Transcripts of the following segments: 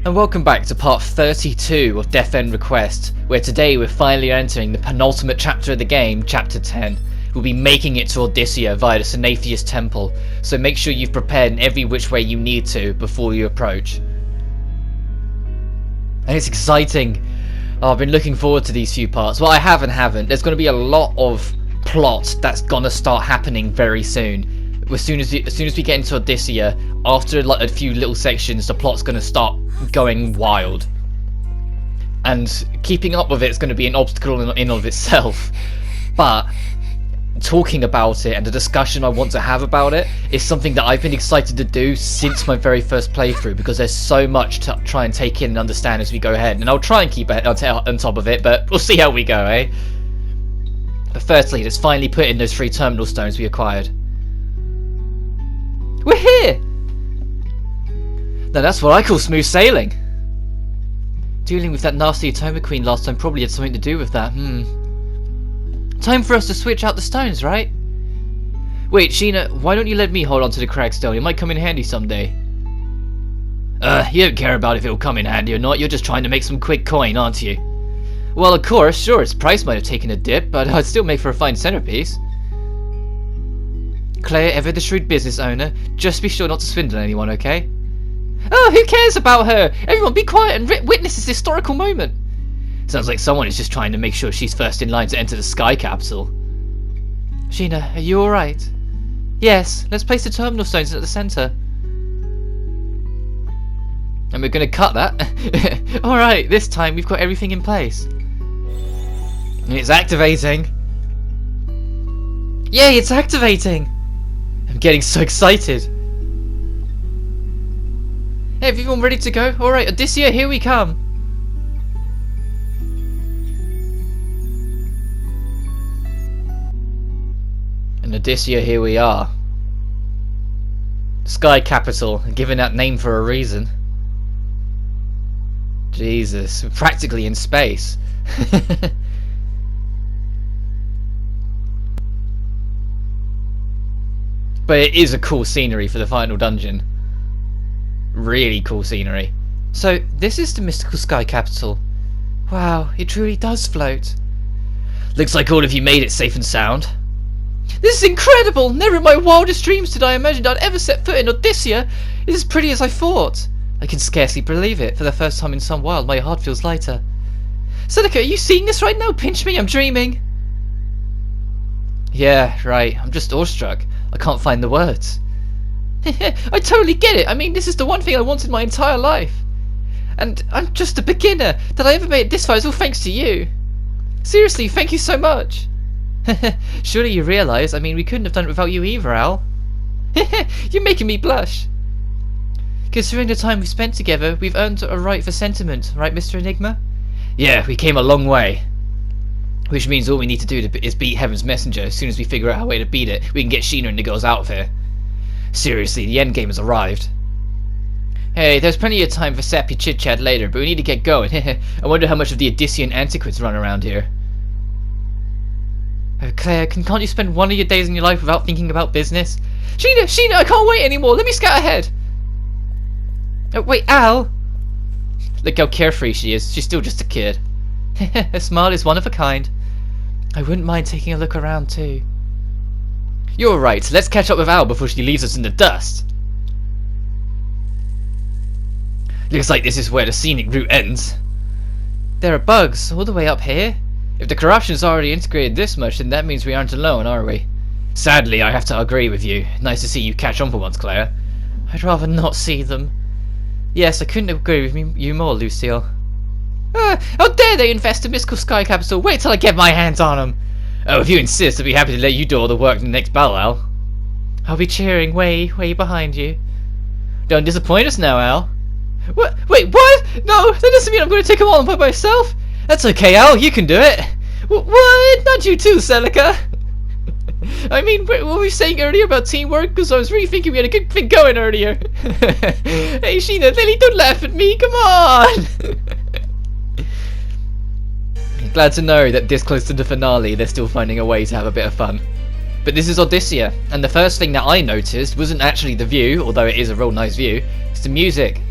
And welcome back to part 32 of Death End Request, where today we're finally entering the penultimate chapter of the game, chapter 10. We'll be making it to Odyssia via the Synatheus Temple, so make sure you've prepared in every which way you need to before you approach. And it's exciting. Oh, I've been looking forward to these few parts. Well, I have and haven't. There's going to be a lot of plot that's going to start happening very soon. As soon as we get into Odyssia, after like a few little sections, the plot's going to start going wild. And keeping up with it is going to be an obstacle in and of itself. But talking about it and the discussion I want to have about it is something that I've been excited to do since my very first playthrough, because there's so much to try and take in and understand as we go ahead. And I'll try and keep on top of it, but we'll see how we go, eh? But firstly, let's finally put in those 3 terminal stones we acquired. We're here! Now that's what I call smooth sailing. Dealing with that nasty Atoma Queen last time probably had something to do with that. Time for us to switch out the stones, right? Wait, Sheena, why don't you let me hold on to the cracked stone? It might come in handy someday. You don't care about if it'll come in handy or not. You're just trying to make some quick coin, aren't you? Well, of course, sure, its price might have taken a dip, but I'd still make for a fine centerpiece. Claire, ever the shrewd business owner, just be sure not to swindle anyone, okay? Oh, who cares about her? Everyone be quiet and witness this historical moment. Sounds like someone is just trying to make sure she's first in line to enter the sky capsule. Sheena, are you alright? Yes, let's place the terminal stones at the centre. And we're going to cut that. Alright, this time we've got everything in place. And it's activating. Yay, it's activating! I'm getting so excited. Hey, everyone ready to go? Alright, Odyssia, here we come. And Odyssia, here we are. Sky Capital, given that name for a reason. Jesus, we're practically in space. But it is a cool scenery for the final dungeon. Really cool scenery. So, this is the mystical sky capital. Wow, it truly does float. Looks like all of you made it safe and sound. This is incredible! Never in my wildest dreams did I imagine I'd ever set foot in Odyssia. It's as pretty as I thought. I can scarcely believe it. For the first time in some while, my heart feels lighter. Seneca, are you seeing this right now? Pinch me, I'm dreaming. Yeah, right. I'm just awestruck. I can't find the words. I totally get it. I mean, this is the one thing I wanted my entire life. And I'm just a beginner. That I ever made it this far is all thanks to you. Seriously, thank you so much. Surely you realise, I mean, we couldn't have done it without you either, Al. You're making me blush. Considering the time we spent together, we've earned a right for sentiment, right, Mr. Enigma? Yeah, we came a long way. Which means all we need to do is beat Heaven's Messenger. As soon as we figure out a way to beat it, we can get Sheena and the girls out of here. Seriously, the endgame has arrived. Hey, there's plenty of time for sappy chit-chat later, but we need to get going. I wonder how much of the Odyssean antiquities run around here. Claire, can't you spend one of your days in your life without thinking about business? Sheena, I can't wait anymore. Let me scout ahead. Oh, wait, Al. Look how carefree she is. She's still just a kid. Her smile is one of a kind. I wouldn't mind taking a look around too. You're right. Let's catch up with Al before she leaves us in the dust. Looks like this is where the scenic route ends. There are bugs all the way up here. If the corruption's already integrated this much, then that means we aren't alone, are we? Sadly, I have to agree with you. Nice to see you catch on for once, Claire. I'd rather not see them. Yes, I couldn't agree with you more, Lucille. How dare they invest in mystical sky capital? Wait till I get my hands on them. Oh, if you insist, I'd be happy to let you do all the work in the next battle, Al. I'll be cheering way behind you. Don't disappoint us now, Al. What? Wait, what? No, that doesn't mean I'm going to take them on by myself. That's okay, Al, you can do it. What? Not you too, Seneca. I mean, what were we saying earlier about teamwork? Because I was really thinking we had a good thing going earlier. Hey, Sheena, Lily, don't laugh at me. Come on. Glad to know that this close to the finale, they're still finding a way to have a bit of fun. But this is Odyssia, and the first thing that I noticed wasn't actually the view, although it is a real nice view. It's the music.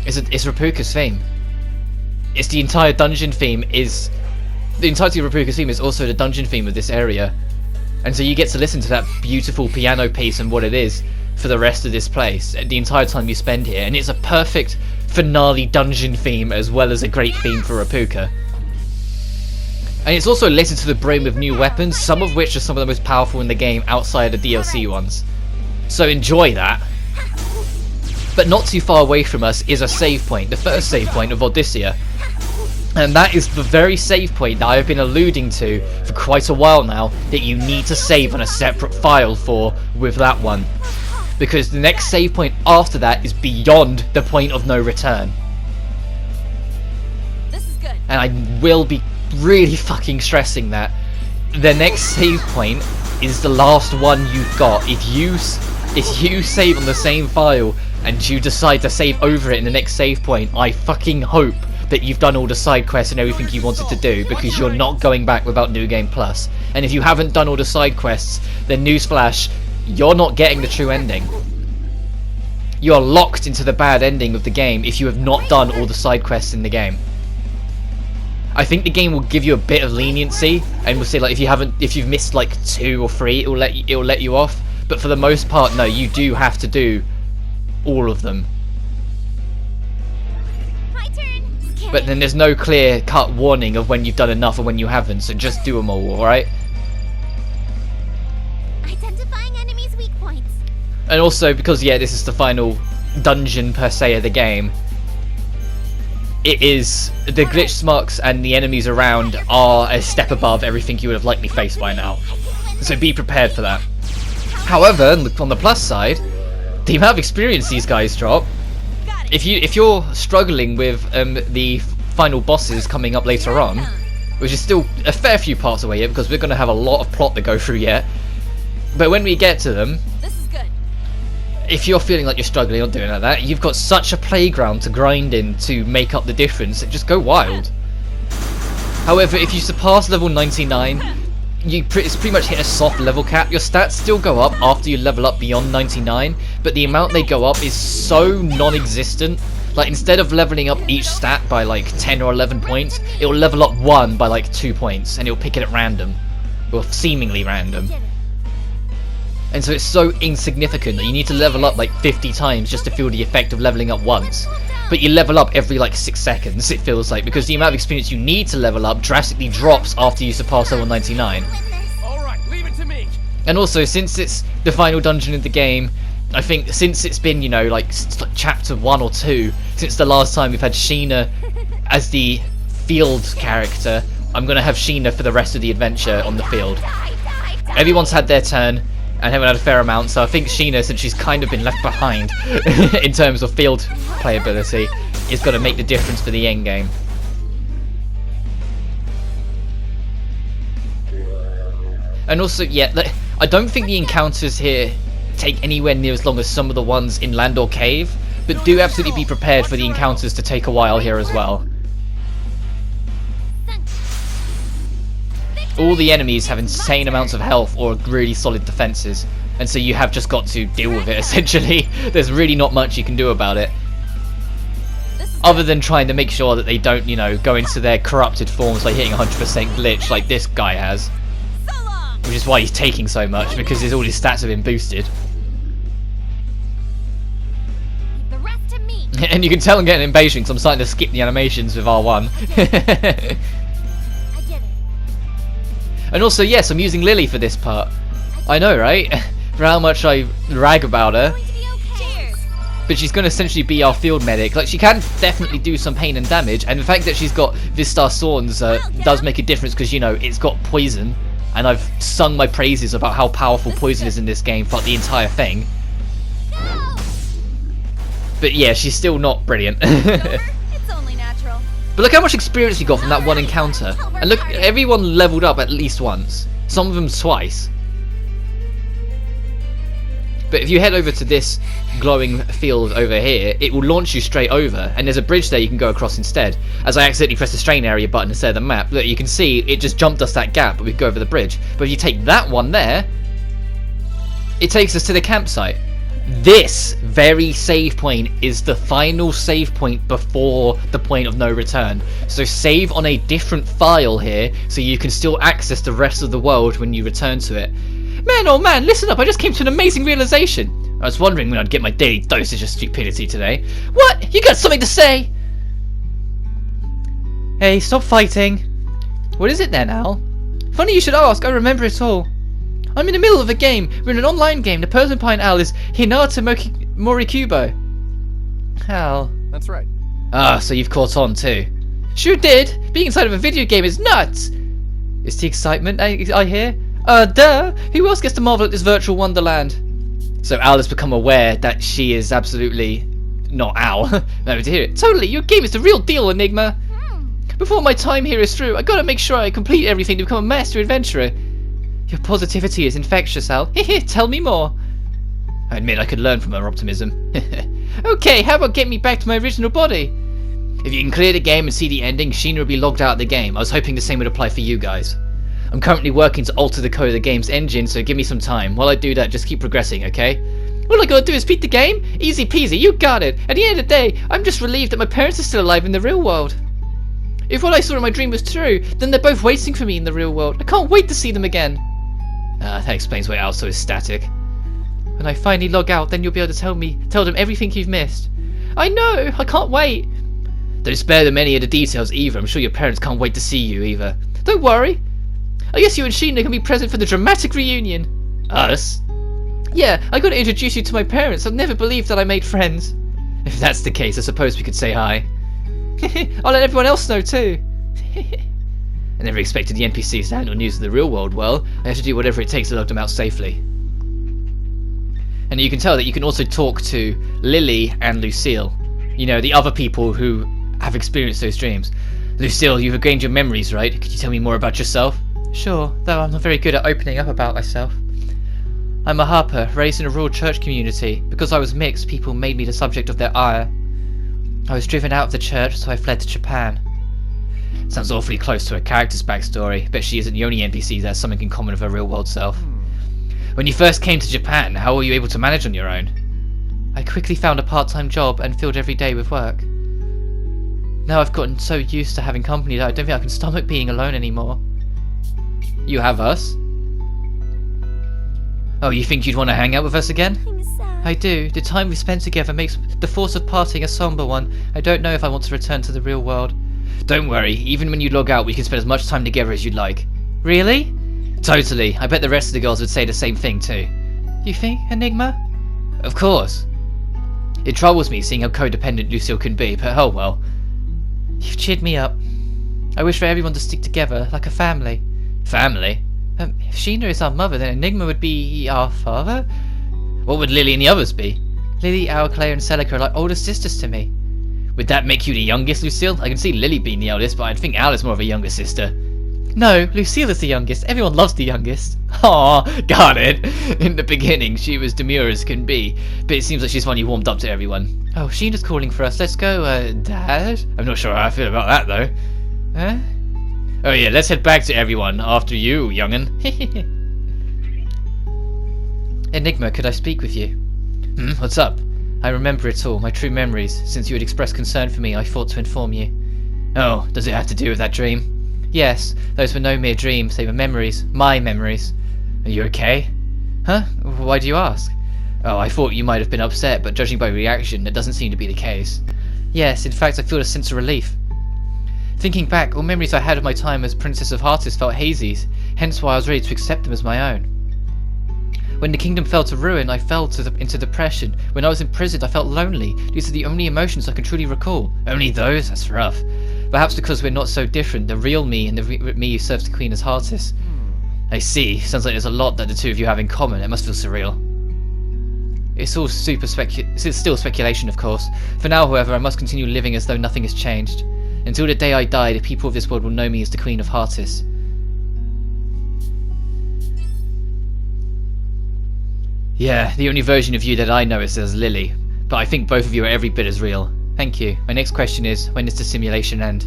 It's Rapuka's theme. It's the entire dungeon theme is... The entirety of Rapuka's theme is also the dungeon theme of this area. And so you get to listen to that beautiful piano piece and what it is for the rest of this place, the entire time you spend here. And it's a perfect finale dungeon theme as well as a great theme for Rapuka. And it's also littered to the brim with new weapons, some of which are some of the most powerful in the game outside the DLC ones. So enjoy that. But not too far away from us is a save point, the first save point of Odyssea. And that is the very save point that I've been alluding to for quite a while now, that you need to save on a separate file for with that one. Because the next save point after that is beyond the point of no return. This is good. And I will be really fucking stressing that. The next save point is the last one you've got. If you save on the same file and you decide to save over it in the next save point, I fucking hope that you've done all the side quests and everything you wanted to do, because you're not going back without New Game Plus. And if you haven't done all the side quests, then newsflash, you're not getting the true ending. You are locked into the bad ending of the game if you have not done all the side quests in the game. I think the game will give you a bit of leniency and will say, like, if you've missed like 2 or 3, it will let you off. But for the most part, no, you do have to do all of them. But then there's no clear-cut warning of when you've done enough or when you haven't, so just do them all, alright? Identifying enemies' weak points. And also, because, yeah, this is the final dungeon, per se, of the game, it is... The glitch marks and the enemies around are a step above everything you would have likely faced by now. So be prepared for that. However, on the plus side, the amount of experience these guys drop... If you're struggling with the final bosses coming up later on, which is still a fair few parts away yet, because we're going to have a lot of plot to go through yet, but when we get to them, this is good. If you're feeling like you're struggling or doing like that, you've got such a playground to grind in to make up the difference, and just go wild. However, if you surpass level 99, it's pretty much hit a soft level cap. Your stats still go up after you level up beyond 99, but the amount they go up is so non-existent. Like, instead of leveling up each stat by like 10 or 11 points, it will level up one by like 2 points, and it'll pick it at random, or seemingly random. And so it's so insignificant that you need to level up like 50 times just to feel the effect of leveling up once. But you level up every like 6 seconds, it feels like, because the amount of experience you need to level up drastically drops after you surpass level 99. Alright, leave it to me. And also, since it's the final dungeon of the game, I think since it's been, you know, like chapter 1 or 2, since the last time we've had Sheena as the field character, I'm going to have Sheena for the rest of the adventure on the field. Everyone's had their turn, and haven't had a fair amount, so I think Sheena, since she's kind of been left behind in terms of field playability, is going to make the difference for the end game. And also, yeah, I don't think the encounters here take anywhere near as long as some of the ones in Landor Cave, but do absolutely be prepared for the encounters to take a while here as well. All the enemies have insane amounts of health or really solid defenses, and so you have just got to deal with it, essentially. There's really not much you can do about it, other than trying to make sure that they don't, you know, go into their corrupted forms by hitting 100% glitch like this guy has. Which is why he's taking so much, because all his stats have been boosted. The rest to me. And you can tell I'm getting impatient because I'm starting to skip the animations with R1. And also, yes, I'm using Lily for this part. I know, right? For how much I rag about her. But she's going to essentially be our field medic. Like, she can definitely do some pain and damage, and the fact that she's got Vistar Swords does make a difference, because, you know, it's got poison, and I've sung my praises about how powerful poison is in this game for the entire thing. But yeah, she's still not brilliant. But look how much experience you got from that one encounter. And look, everyone leveled up at least once. Some of them twice. But if you head over to this glowing field over here, it will launch you straight over. And there's a bridge there you can go across instead. As I accidentally pressed the strain area button instead of the map, look, you can see it just jumped us that gap, but we can go over the bridge. But if you take that one there, it takes us to the campsite. This very save point is the final save point before the point of no return. So save on a different file here so you can still access the rest of the world when you return to it. Man, oh man, listen up, I just came to an amazing realization. I was wondering when I'd get my daily dosage of stupidity today. What? You got something to say? Hey, stop fighting. What is it then, Al? Funny you should ask, I remember it all. I'm in the middle of a game. We're in an online game. The person behind Al is Hinata Morikubo. Al. That's right. Ah, so you've caught on too. Sure did. Being inside of a video game is nuts. It's the excitement I hear. Duh. Who else gets to marvel at this virtual wonderland? So Al has become aware that she is absolutely not Al. No, to hear it. Totally, your game is the real deal, Enigma. Before my time here is through, I gotta make sure I complete everything to become a master adventurer. Your positivity is infectious, Al. Tell me more. I admit I could learn from her optimism. Okay, how about getting me back to my original body? If you can clear the game and see the ending, Sheena will be logged out of the game. I was hoping the same would apply for you guys. I'm currently working to alter the code of the game's engine, so give me some time. While I do that, just keep progressing, okay? All I gotta do is beat the game? Easy peasy, you got it. At the end of the day, I'm just relieved that my parents are still alive in the real world. If what I saw in my dream was true, then they're both waiting for me in the real world. I can't wait to see them again. That explains why Al's so ecstatic. When I finally log out, then you'll be able to tell them everything you've missed. I know, I can't wait. Don't spare them any of the details either. I'm sure your parents can't wait to see you either. Don't worry. I guess you and Sheena can be present for the dramatic reunion. Us? Yeah, I gotta introduce you to my parents. I've never believed that I made friends. If that's the case, I suppose we could say hi. I'll let everyone else know too. I never expected the NPCs to handle news of the real world well. I have to do whatever it takes to log them out safely. And you can tell that you can also talk to Lily and Lucille. You know, the other people who have experienced those dreams. Lucille, you've regained your memories, right? Could you tell me more about yourself? Sure, though I'm not very good at opening up about myself. I'm a harper, raised in a rural church community. Because I was mixed, people made me the subject of their ire. I was driven out of the church, so I fled to Japan. Sounds awfully close to her character's backstory. Bet she isn't the only NPC that has something in common with her real-world self. When you first came to Japan, how were you able to manage on your own? I quickly found a part-time job and filled every day with work. Now I've gotten so used to having company that I don't think I can stomach being alone anymore. You have us? Oh, you think you'd want to hang out with us again? I'm sad. I do. The time we spent together makes the thought of parting a somber one. I don't know if I want to return to the real world. Don't worry, even when you log out we can spend as much time together as you'd like. Really? Totally. I bet the rest of the girls would say the same thing too. You think, Enigma? Of course. It troubles me seeing how codependent Lucille can be, but oh well. You've cheered me up. I wish for everyone to stick together, like a family. Family? If Sheena is our mother, then Enigma would be our father? What would Lily and the others be? Lily, Al, Claire and Celica are like older sisters to me. Would that make you the youngest, Lucille? I can see Lily being the eldest, but I'd think Al is more of a younger sister. No, Lucille is the youngest. Everyone loves the youngest. Aw, got it. In the beginning, she was demure as can be, but it seems like she's finally warmed up to everyone. Oh, Sheena's calling for us. Let's go, Dad? I'm not sure how I feel about that, though. Huh? Oh yeah, let's head back to everyone. After you, young'un. Enigma, could I speak with you? What's up? I remember it all, my true memories. Since you had expressed concern for me, I thought to inform you. Oh, does it have to do with that dream? Yes, those were no mere dreams, they were memories. My memories. Are you okay? Huh? Why do you ask? Oh, I thought you might have been upset, but judging by reaction, that doesn't seem to be the case. Yes, in fact I feel a sense of relief. Thinking back, all memories I had of my time as Princess of Heartis felt hazy, hence why I was ready to accept them as my own. When the kingdom fell to ruin, I fell into depression. When I was imprisoned, I felt lonely. These are the only emotions I can truly recall. Only those? That's rough. Perhaps because we're not so different, the real me and the me who serves the Queen as Heartis. I see. Sounds like there's a lot that the two of you have in common. It must feel surreal. It's all it's still speculation, of course. For now, however, I must continue living as though nothing has changed. Until the day I die, the people of this world will know me as the Queen of Heartis. Yeah, the only version of you that I know is as Lily, but I think both of you are every bit as real. Thank you. My next question is, when does the simulation end?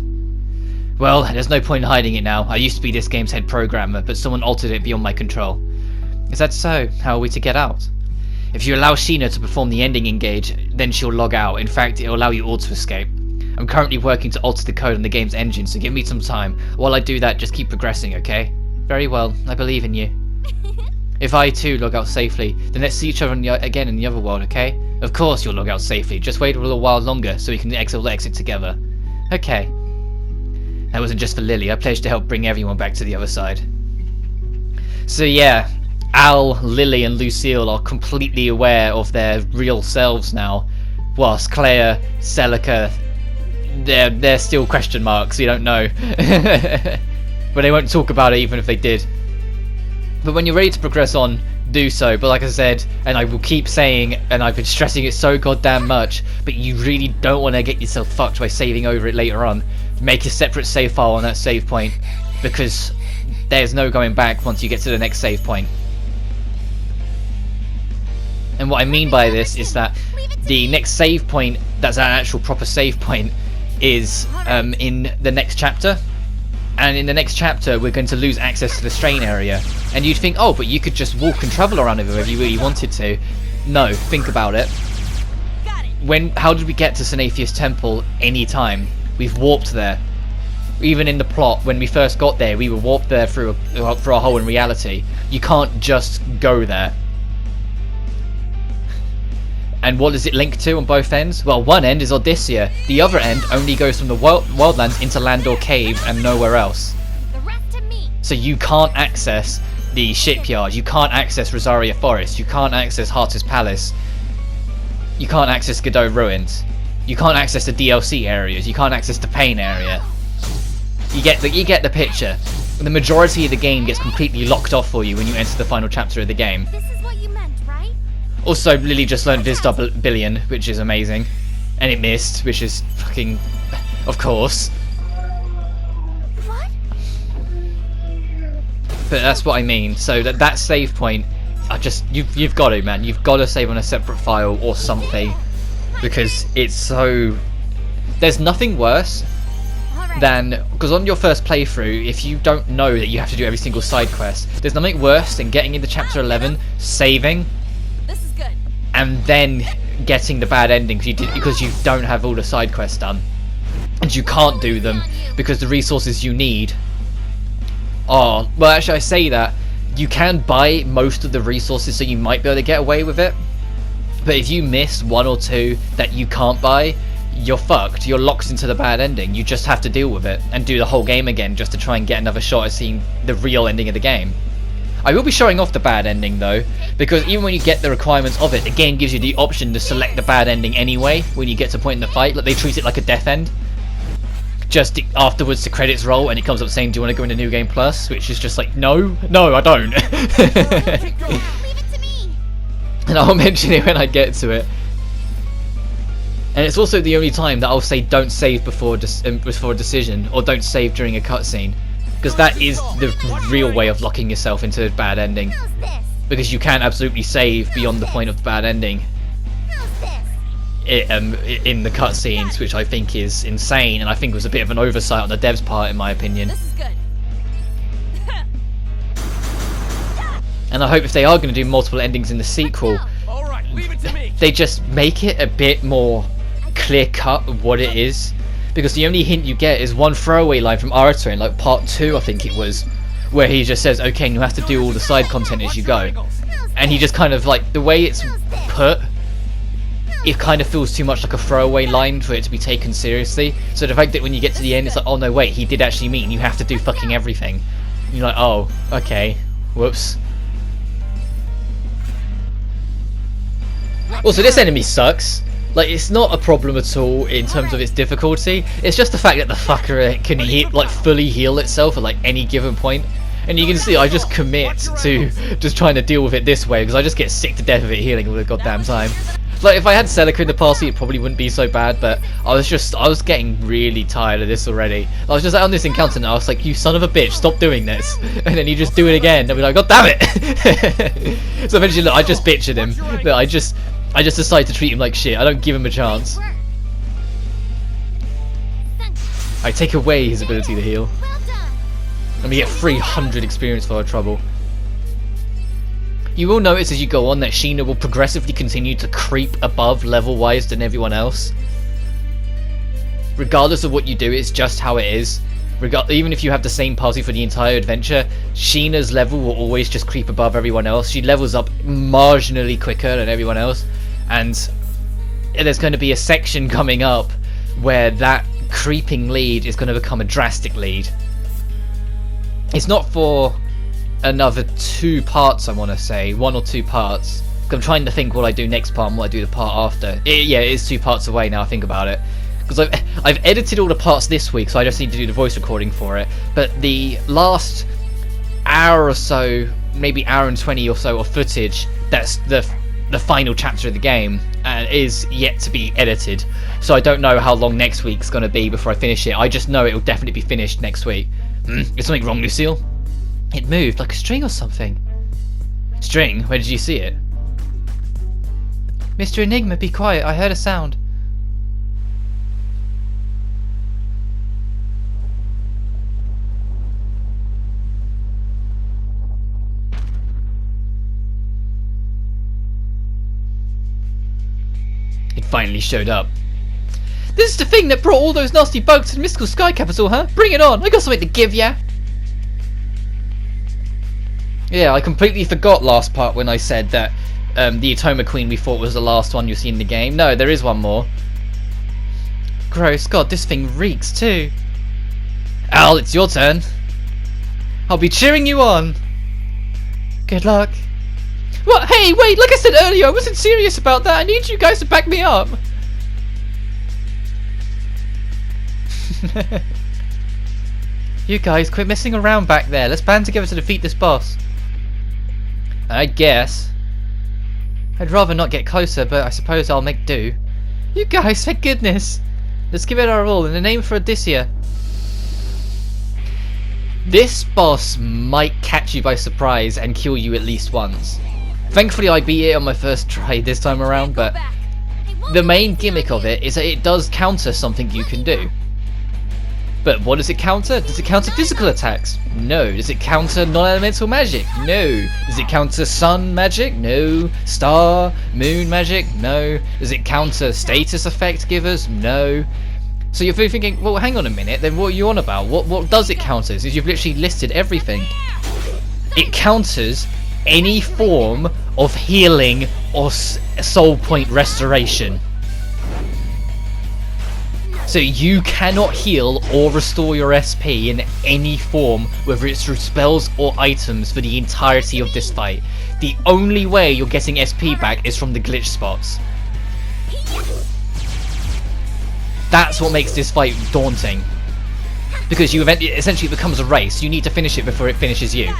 Well, there's no point in hiding it now. I used to be this game's head programmer, but someone altered it beyond my control. Is that so? How are we to get out? If you allow Sheena to perform the ending engage, then she'll log out. In fact, it'll allow you auto-escape. I'm currently working to alter the code on the game's engine, so give me some time. While I do that, just keep progressing, okay? Very well, I believe in you. If I too log out safely, then let's see each other again in the other world, okay? Of course you'll log out safely, just wait a little while longer so we can exit together. Okay. That wasn't just for Lily, I pledged to help bring everyone back to the other side. So yeah, Al, Lily and Lucille are completely aware of their real selves now, whilst Claire, Celica, they're still question marks, you don't know. But they won't talk about it even if they did. But when you're ready to progress on, do so. But like I said, and I will keep saying, and I've been stressing it so goddamn much, but you really don't want to get yourself fucked by saving over it later on. Make a separate save file on that save point, because there's no going back once you get to the next save point. And what I mean by this is that the next save point, that's an actual proper save point, is in the next chapter. And in the next chapter we're going to lose access to the strain area, and you'd think, oh, but you could just walk and travel around over if you really wanted to. No, think about it. How did we get to Sanatheus Temple any time? We've warped there. Even in the plot, when we first got there, we were warped there through a hole in reality. You can't just go there. And what does it link to on both ends? Well, one end is Odyssia. The other end only goes from the Wildlands into Landor Cave and nowhere else. The rest to me. So you can't access the shipyard. You can't access Rosaria Forest. You can't access Hartis Palace. You can't access Godot Ruins. You can't access the DLC areas. You can't access the Pain area. You get the picture. The majority of the game gets completely locked off for you when you enter the final chapter of the game. This is what you meant, right? Also, Lily just learned Viz Billion, which is amazing. And it missed, which is fucking... of course. What? But that's what I mean. So that save point, you've got to, man. You've got to save on a separate file or something. Because it's so... There's nothing worse than... Because on your first playthrough, if you don't know that you have to do every single side quest, there's nothing worse than getting into chapter 11, saving, and then getting the bad ending because you don't have all the side quests done, and you can't do them because the resources you need are... Well, actually, I say that you can buy most of the resources, so you might be able to get away with it. But if you miss one or two that you can't buy, you're fucked. You're locked into the bad ending. You just have to deal with it and do the whole game again just to try and get another shot at seeing the real ending of the game. I will be showing off the bad ending though, because even when you get the requirements of it, the game gives you the option to select the bad ending anyway when you get to a point in the fight. Like, they treat it like a death end. Just afterwards the credits roll and it comes up saying, do you want to go into New Game Plus? Which is just like, no, I don't. Leave it to me. And I'll mention it when I get to it. And it's also the only time that I'll say don't save before a decision, or don't save during a cutscene. Because that is the real way of locking yourself into a bad ending. Who's this? Because you can absolutely save beyond the point of the bad ending Who's this? in the cutscenes, which I think is insane, and I think was a bit of an oversight on the devs' part, in my opinion. This is good. And I hope if they are going to do multiple endings in the sequel, All right, leave it to me. they just make it a bit more clear-cut of what it is. Because the only hint you get is one throwaway line from Arata in like part 2, I think it was, where he just says, okay, you have to do all the side content as you go. And he just kind of, like, the way it's put, it kind of feels too much like a throwaway line for it to be taken seriously. So the fact that when you get to the end, it's like, oh no, wait, he did actually mean you have to do fucking everything. And you're like, oh, okay, whoops. Also, this enemy sucks. Like, it's not a problem at all in terms of its difficulty. It's just the fact that the fucker can fully heal itself at like any given point. And you can see I just commit to just trying to deal with it this way because I just get sick to death of it healing all the goddamn time. Like, if I had Celica in the past, it probably wouldn't be so bad, but I was getting really tired of this already. I was just on this encounter and I was like, you son of a bitch, stop doing this. And then you just do it again and be like, god damn it. So eventually, look, I just bitch at him. Look, I just decide to treat him like shit. I don't give him a chance. I take away his ability to heal. Well done. And we get 300 experience for our trouble. You will notice as you go on that Sheena will progressively continue to creep above level-wise than everyone else. Regardless of what you do, it's just how it is. Even if you have the same party for the entire adventure, Sheena's level will always just creep above everyone else. She levels up marginally quicker than everyone else, and there's going to be a section coming up where that creeping lead is going to become a drastic lead. It's not for another 2 parts, I want to say, 1 or 2 parts. I'm trying to think what I do next part and what I do the part after. Yeah, it is 2 parts away now I think about it. Because I've edited all the parts this week, so I just need to do the voice recording for it. But the last hour or so, maybe hour and 20 or so of footage, that's the final chapter of the game, and is yet to be edited. So I don't know how long next week's going to be before I finish it. I just know it will definitely be finished next week. Is something wrong, Lucille? It moved like a string or something. String? Where did you see it? Mr. Enigma, be quiet. I heard a sound. It finally showed up. This is the thing that brought all those nasty bugs to the mystical sky capital, huh? Bring it on! I got something to give ya! Yeah, I completely forgot last part when I said that the Atoma Queen we thought was the last one you see in the game. No, there is one more. Gross. God, this thing reeks too. Al, it's your turn. I'll be cheering you on. Good luck. What? Hey, wait, like I said earlier, I wasn't serious about that. I need you guys to back me up. You guys, quit messing around back there. Let's band together to defeat this boss. I guess. I'd rather not get closer, but I suppose I'll make do. You guys, thank goodness. Let's give it our all in the name for Odysseia. This boss might catch you by surprise and kill you at least once. Thankfully I beat it on my first try this time around, but the main gimmick of it is that it does counter something you can do. But what does it counter? Does it counter physical attacks? No. Does it counter non-elemental magic? No. Does it counter sun magic? No. Star, moon magic? No. Does it counter status effect givers? No. So you're thinking, well, hang on a minute, then what are you on about? What does it counter? Is you've literally listed everything. It counters any form of healing or soul point restoration. So you cannot heal or restore your SP in any form, whether it's through spells or items, for the entirety of this fight. The only way you're getting SP back is from the glitch spots. That's what makes this fight daunting. Because essentially it becomes a race. You need to finish it before it finishes you.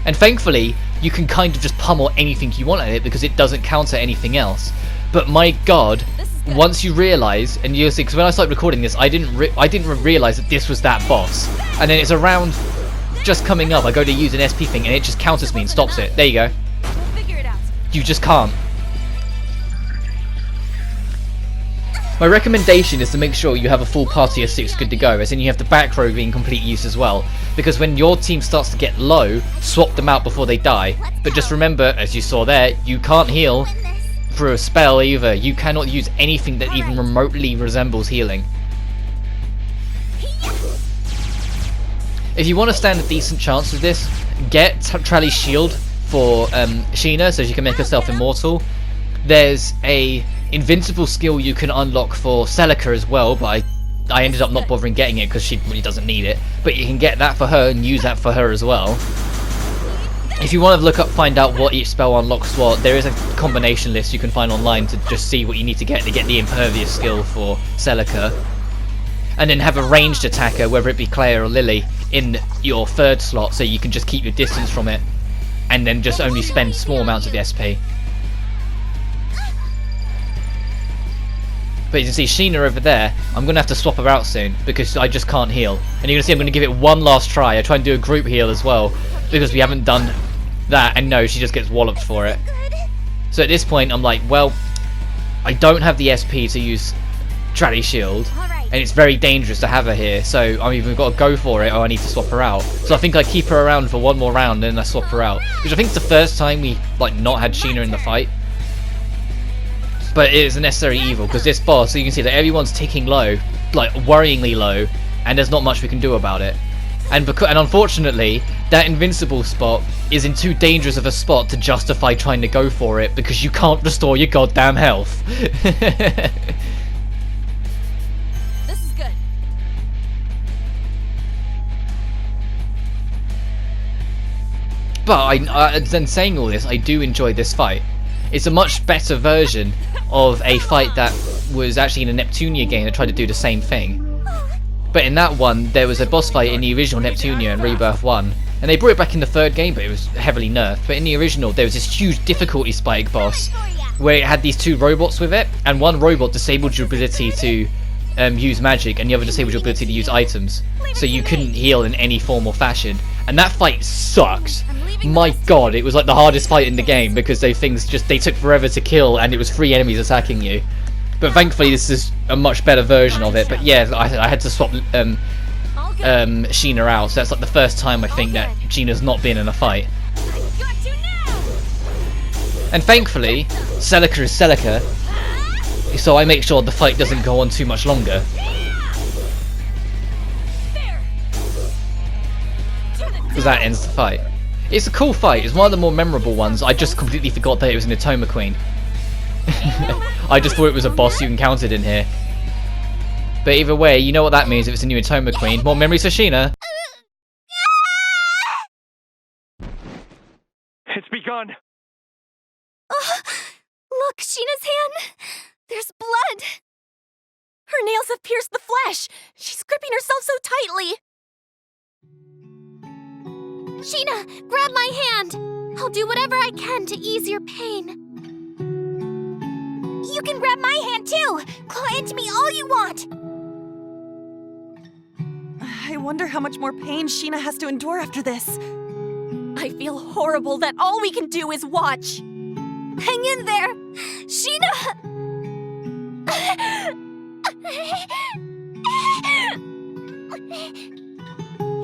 And thankfully, you can kind of just pummel anything you want at it because it doesn't counter anything else. But my god, once you realise, and you'll see, because when I started recording this, I didn't realise that this was that boss. And then it's around just coming up, I go to use an SP thing and it just counters me and stops it. There you go. You just can't. My recommendation is to make sure you have a full party of 6 good to go, as in you have the back row in complete use as well. Because when your team starts to get low, swap them out before they die. But just remember, as you saw there, you can't heal through a spell either. You cannot use anything that even remotely resembles healing. If you want to stand a decent chance with this, get Trally's shield for Sheena so she can make herself immortal. There's a invincible skill you can unlock for Celica as well, but I ended up not bothering getting it because she really doesn't need it. But you can get that for her and use that for her as well. If you want to find out what each spell unlocks what, there is a combination list you can find online to just see what you need to get the impervious skill for Celica. And then have a ranged attacker, whether it be Claire or Lily, in your third slot so you can just keep your distance from it and then just only spend small amounts of SP. But you can see Sheena over there, I'm going to have to swap her out soon because I just can't heal. And you're going to see I'm going to give it one last try. I try and do a group heal as well because we haven't done that, and no, she just gets walloped for it. So at this point I'm like, well, I don't have the SP to use Trally shield, Alright. and it's very dangerous to have her here, so I'm either got to go for it or I need to swap her out. So I think I keep her around for one more round and then I swap her out, which I think is the first time we like not had Sheena in the fight. But it is a necessary evil, because this boss, so you can see that everyone's ticking low, like worryingly low, and there's not much we can do about it. And unfortunately, that invincible spot is in too dangerous of a spot to justify trying to go for it, because you can't restore your goddamn health. This is good. But then saying all this, I do enjoy this fight. It's a much better version of a fight that was actually in a Neptunia game that tried to do the same thing. But in that one, there was a boss fight in the original Neptunia and Rebirth 1. And they brought it back in the third game, but it was heavily nerfed. But in the original, there was this huge difficulty spike boss where it had these two robots with it, and one robot disabled your ability to use magic, and the other disabled your ability to use items. So you couldn't heal in any form or fashion. And that fight sucked. My god, it was like the hardest fight in the game, because they took forever to kill, and it was 3 enemies attacking you. But thankfully this is a much better version of it. But yeah, I had to swap Sheena out, so that's like the first time I think that Sheena's not been in a fight. Got you now. And thankfully, Celica is Celica, so I make sure the fight doesn't go on too much longer. Because that ends the fight. It's a cool fight, it's one of the more memorable ones. I just completely forgot that it was an Atoma Queen. I just thought it was a boss you encountered in here. But either way, you know what that means if it's a new Atoma Queen. More memories for Sheena. It's begun. Look, Sheena's hand. There's blood. Her nails have pierced the flesh. She's gripping herself so tightly. Sheena, grab my hand. I'll do whatever I can to ease your pain. You can grab my hand too. Claw into me all you want. I wonder how much more pain Sheena has to endure after this. I feel horrible that all we can do is watch. Hang in there, Sheena.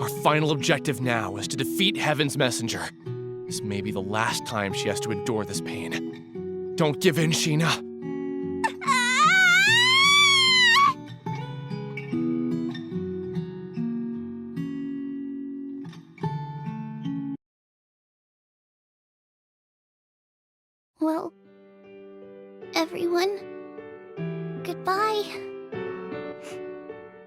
Our final objective now is to defeat Heaven's Messenger. This may be the last time she has to endure this pain. Don't give in, Sheena. Well, everyone, goodbye.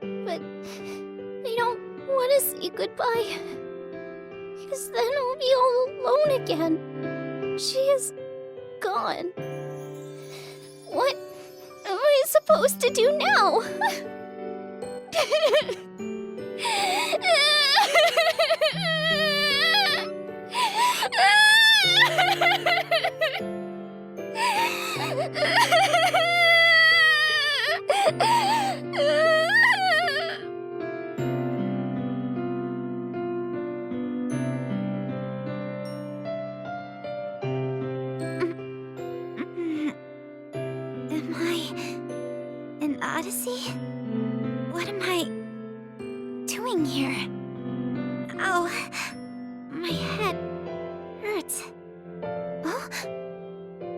But I don't want to say goodbye, because then I'll be all alone again. She is gone. What am I supposed to do now? Am I an Odyssey? What am I doing here? Ow, my head hurts. Oh,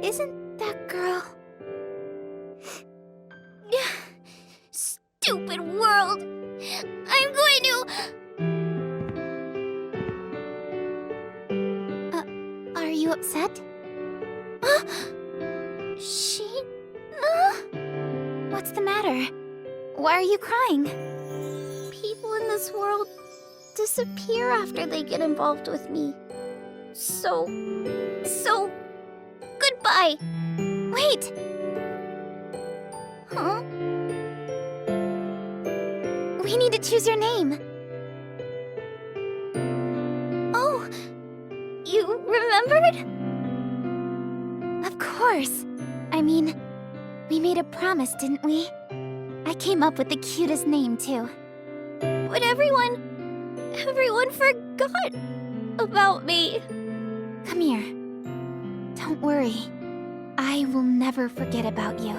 isn't that girl? Stupid world! I'm going to... are you upset? Sheena? What's the matter? Why are you crying? People in this world disappear after they get involved with me. So, goodbye. Wait. Huh? We need to choose your name. Oh, you remembered? Of course. I mean, we made a promise, didn't we? I came up with the cutest name, too. But everyone forgot about me. Come here. Don't worry. I will never forget about you.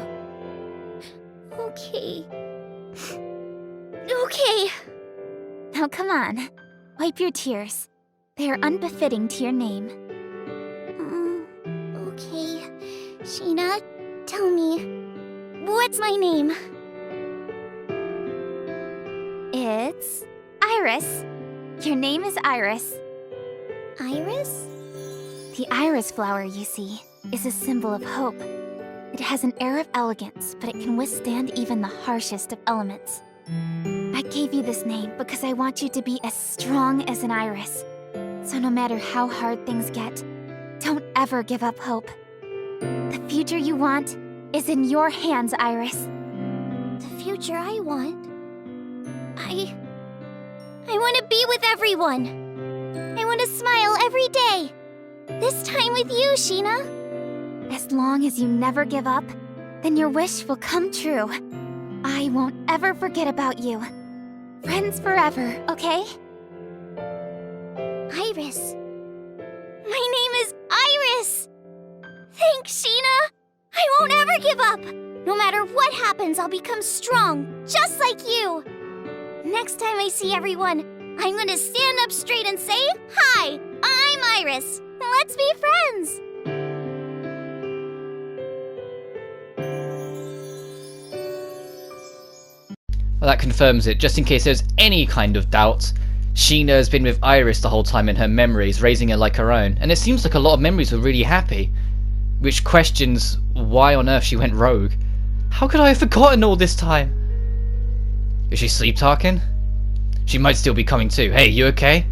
Okay. Okay. Now come on. Wipe your tears. They are unbefitting to your name. Okay. Sheena, tell me, what's my name? It's Iris. Your name is Iris. Iris? The iris flower, you see, is a symbol of hope. It has an air of elegance, but it can withstand even the harshest of elements. I gave you this name because I want you to be as strong as an iris. So no matter how hard things get, don't ever give up hope. The future you want is in your hands, Iris. The future I want? I want to be with everyone. I want to smile every day. This time with you, Sheena. As long as you never give up, then your wish will come true. I won't ever forget about you. Friends forever, okay? Iris. My name is Iris. Thanks, Sheena. I won't ever give up. No matter what happens, I'll become strong, just like you. Next time I see everyone, I'm gonna stand up straight and say, "Hi, I'm Iris. Let's be friends." Well, that confirms it. Just in case there's any kind of doubt, Sheena has been with Iris the whole time in her memories, raising her like her own. And it seems like a lot of memories were really happy, which questions why on earth she went rogue. How could I have forgotten all this time? Is she sleep talking? She might still be coming too. Hey, you okay?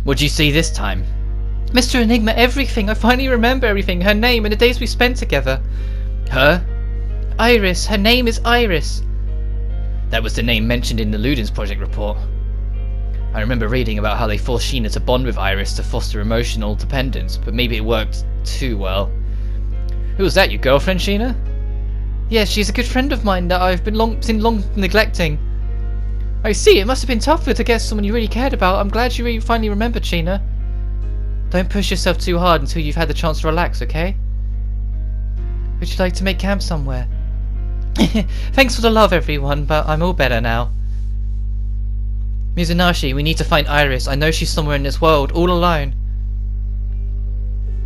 What'd you see this time? Mr. Enigma, everything. I finally remember everything. Her name and the days we spent together. Her? Iris. Her name is Iris. That was the name mentioned in the Ludens Project report. I remember reading about how they forced Sheena to bond with Iris to foster emotional dependence, but maybe it worked too well. Who was that, your girlfriend, Sheena? Yes, she's a good friend of mine that I've been long neglecting. I see, it must have been tougher to get someone you really cared about. I'm glad you finally remembered, Sheena. Don't push yourself too hard until you've had the chance to relax, okay? Would you like to make camp somewhere? Thanks for the love, everyone, but I'm all better now. Mizunaishi, we need to find Iris. I know she's somewhere in this world, all alone.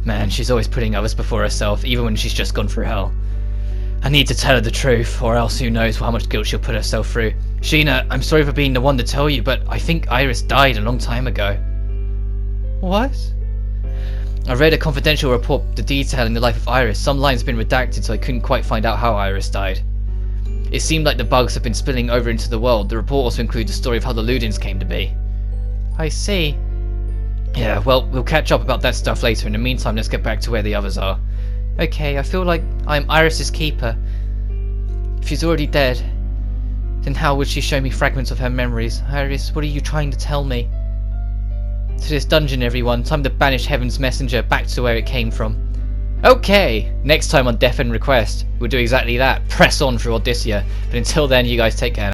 Man, she's always putting others before herself, even when she's just gone through hell. I need to tell her the truth, or else who knows how much guilt she'll put herself through. Sheena, I'm sorry for being the one to tell you, but I think Iris died a long time ago. What? I read a confidential report detailing the life of Iris. Some lines have been redacted, so I couldn't quite find out how Iris died. It seemed like the bugs have been spilling over into the world. The report also includes the story of how the Ludens came to be. I see. Yeah, well, we'll catch up about that stuff later. In the meantime, let's get back to where the others are. Okay, I feel like I'm Iris's keeper. If she's already dead, then how would she show me fragments of her memories? Iris, what are you trying to tell me? To this dungeon, everyone. Time to banish Heaven's messenger back to where it came from. Okay, next time on Death and Request, we'll do exactly that. Press on through Odyssea. But until then, you guys take care.